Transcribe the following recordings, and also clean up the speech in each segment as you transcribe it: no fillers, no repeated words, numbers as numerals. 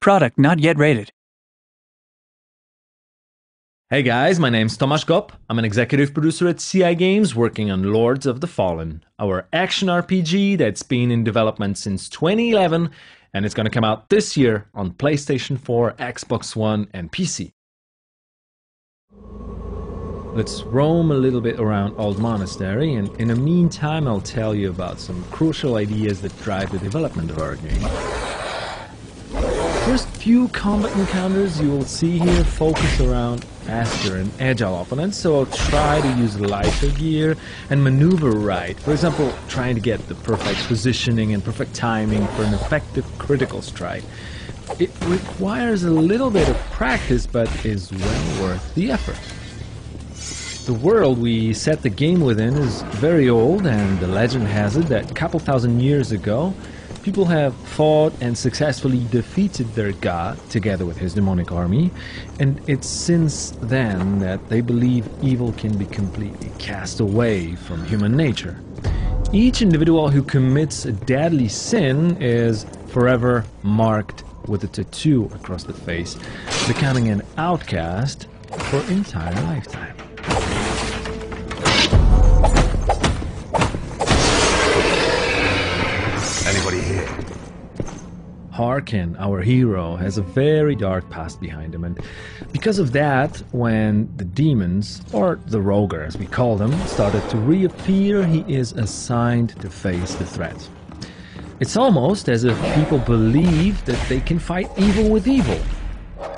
product not yet rated. Hey guys, my name's Tomasz Gop. I'm an executive producer at CI Games working on Lords of the Fallen, our action RPG that's been in development since 2011 and it's going to come out this year on PlayStation 4, Xbox One and PC. Let's roam a little bit around Old Monastery, and in the meantime I'll tell you about some crucial ideas that drive the development of our game. First few combat encounters you will see here focus around faster and agile opponents, so I'll try to use lighter gear and maneuver right. For example, trying to get the perfect positioning and perfect timing for an effective critical strike. It requires a little bit of practice, but is well worth the effort. The world we set the game within is very old, and the legend has it that a couple thousand years ago, people have fought and successfully defeated their god together with his demonic army, and it's since then that they believe evil can be completely cast away from human nature. Each individual who commits a deadly sin is forever marked with a tattoo across the face, becoming an outcast for an entire lifetime. Anybody here? Harkin, our hero, has a very dark past behind him, and because of that, when the demons, or the Roger as we call them, started to reappear, he is assigned to face the threat. It's almost as if people believe that they can fight evil with evil.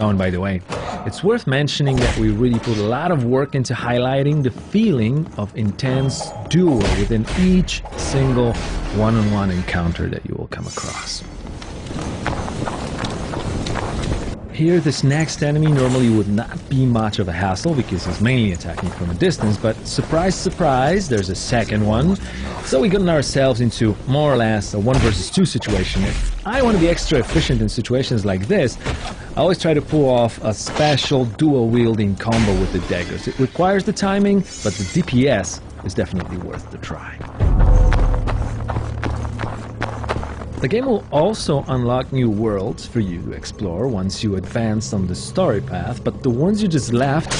Oh, and by the way, it's worth mentioning that we really put a lot of work into highlighting the feeling of intense duel within each single one-on-one encounter that you will come across. Here, this next enemy normally would not be much of a hassle because he's mainly attacking from a distance, but surprise, surprise, there's a second one. So we gotten ourselves into more or less a 1 versus 2 situation. If I want to be extra efficient in situations like this, I always try to pull off a special dual-wielding combo with the daggers. It requires the timing, but the DPS is definitely worth the try. The game will also unlock new worlds for you to explore once you advance on the story path, but the ones you just left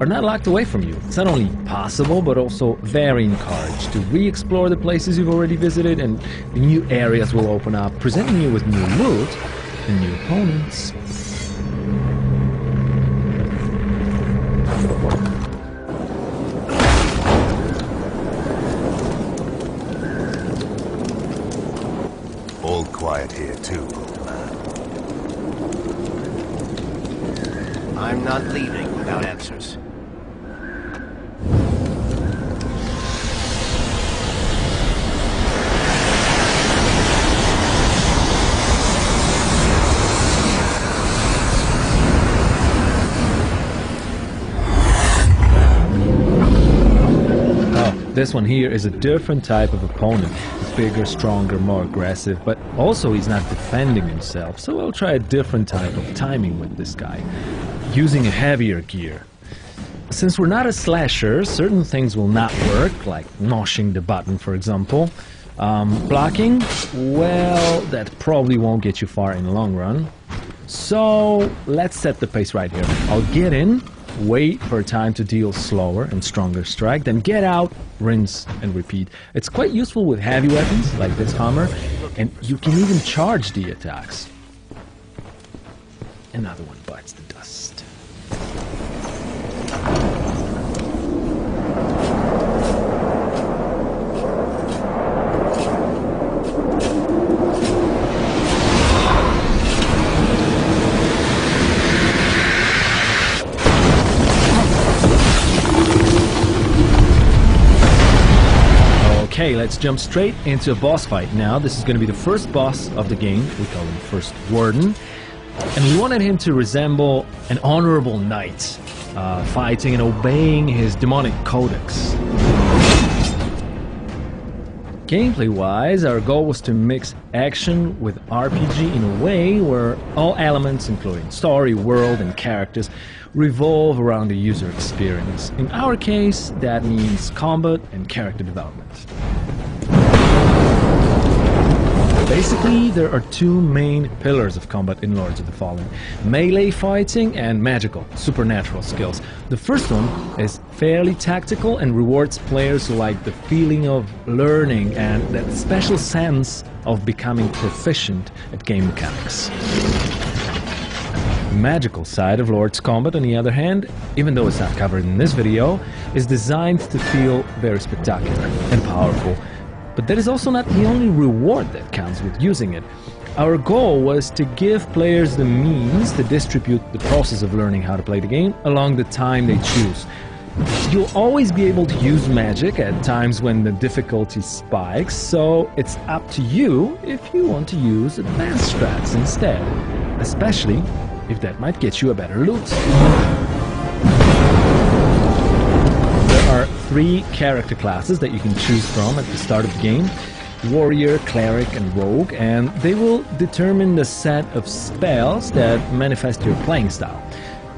are not locked away from you. It's not only possible, but also very encouraged to re-explore the places you've already visited, and the new areas will open up, presenting you with new loot and new opponents. All quiet here too, old man. I'm not leaving without answers. This one here is a different type of opponent. He's bigger, stronger, more aggressive, but also he's not defending himself, so I'll try a different type of timing with this guy, using a heavier gear. Since we're not a slasher, certain things will not work, like mashing the button, for example. Blocking, well, that probably won't get you far in the long run. So let's set the pace right here. I'll get in, wait for a time to deal slower and stronger strike, then get out, rinse and repeat. It's quite useful with heavy weapons like this hammer, and you can even charge the attacks. Another one bites the dust. Okay, let's jump straight into a boss fight now. This is going to be the first boss of the game. We call him First Warden. And we wanted him to resemble an honorable knight, fighting and obeying his demonic codex. Gameplay-wise, our goal was to mix action with RPG in a way where all elements, including story, world, and characters, revolve around the user experience. In our case, that means combat and character development. Basically, there are two main pillars of combat in Lords of the Fallen: melee fighting and magical, supernatural skills. The first one is fairly tactical and rewards players who like the feeling of learning and that special sense of becoming proficient at game mechanics. The magical side of Lord's Combat, on the other hand, even though it's not covered in this video, is designed to feel very spectacular and powerful. But that is also not the only reward that comes with using it. Our goal was to give players the means to distribute the process of learning how to play the game along the time they choose. You'll always be able to use magic at times when the difficulty spikes, so it's up to you if you want to use advanced strats instead, especially if that might get you a better loot. There are 3 character classes that you can choose from at the start of the game: warrior, cleric and rogue, and they will determine the set of spells that manifest your playing style.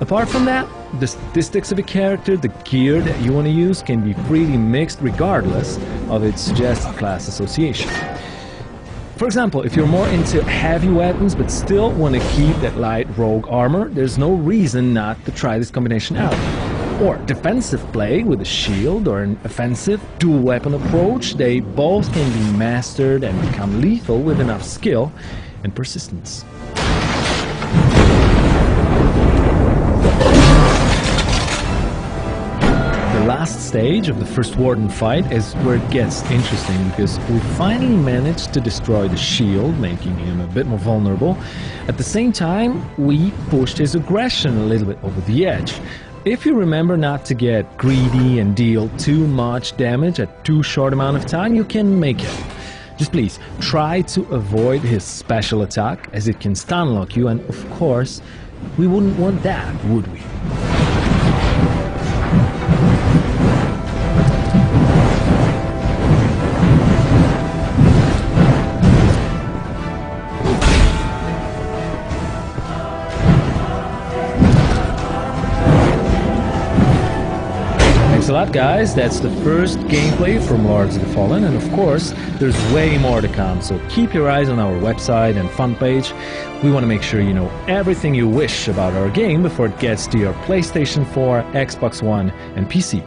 Apart from that, the statistics of a character, the gear that you want to use, can be freely mixed regardless of its suggested class association. For example, if you're more into heavy weapons but still want to keep that light rogue armor, there's no reason not to try this combination out. Or defensive play with a shield or an offensive dual weapon approach, they both can be mastered and become lethal with enough skill and persistence. The last stage of the first Warden fight is where it gets interesting, because we finally managed to destroy the shield, making him a bit more vulnerable. At the same time, we pushed his aggression a little bit over the edge. If you remember not to get greedy and deal too much damage at too short amount of time, you can make it. Just please try to avoid his special attack, as it can stun lock you, and of course, we wouldn't want that, would we? Thanks a lot, guys. That's the first gameplay from Lords of the Fallen, and of course there's way more to come, so keep your eyes on our website and fun page. We want to make sure you know everything you wish about our game before it gets to your PlayStation 4, Xbox One and PC.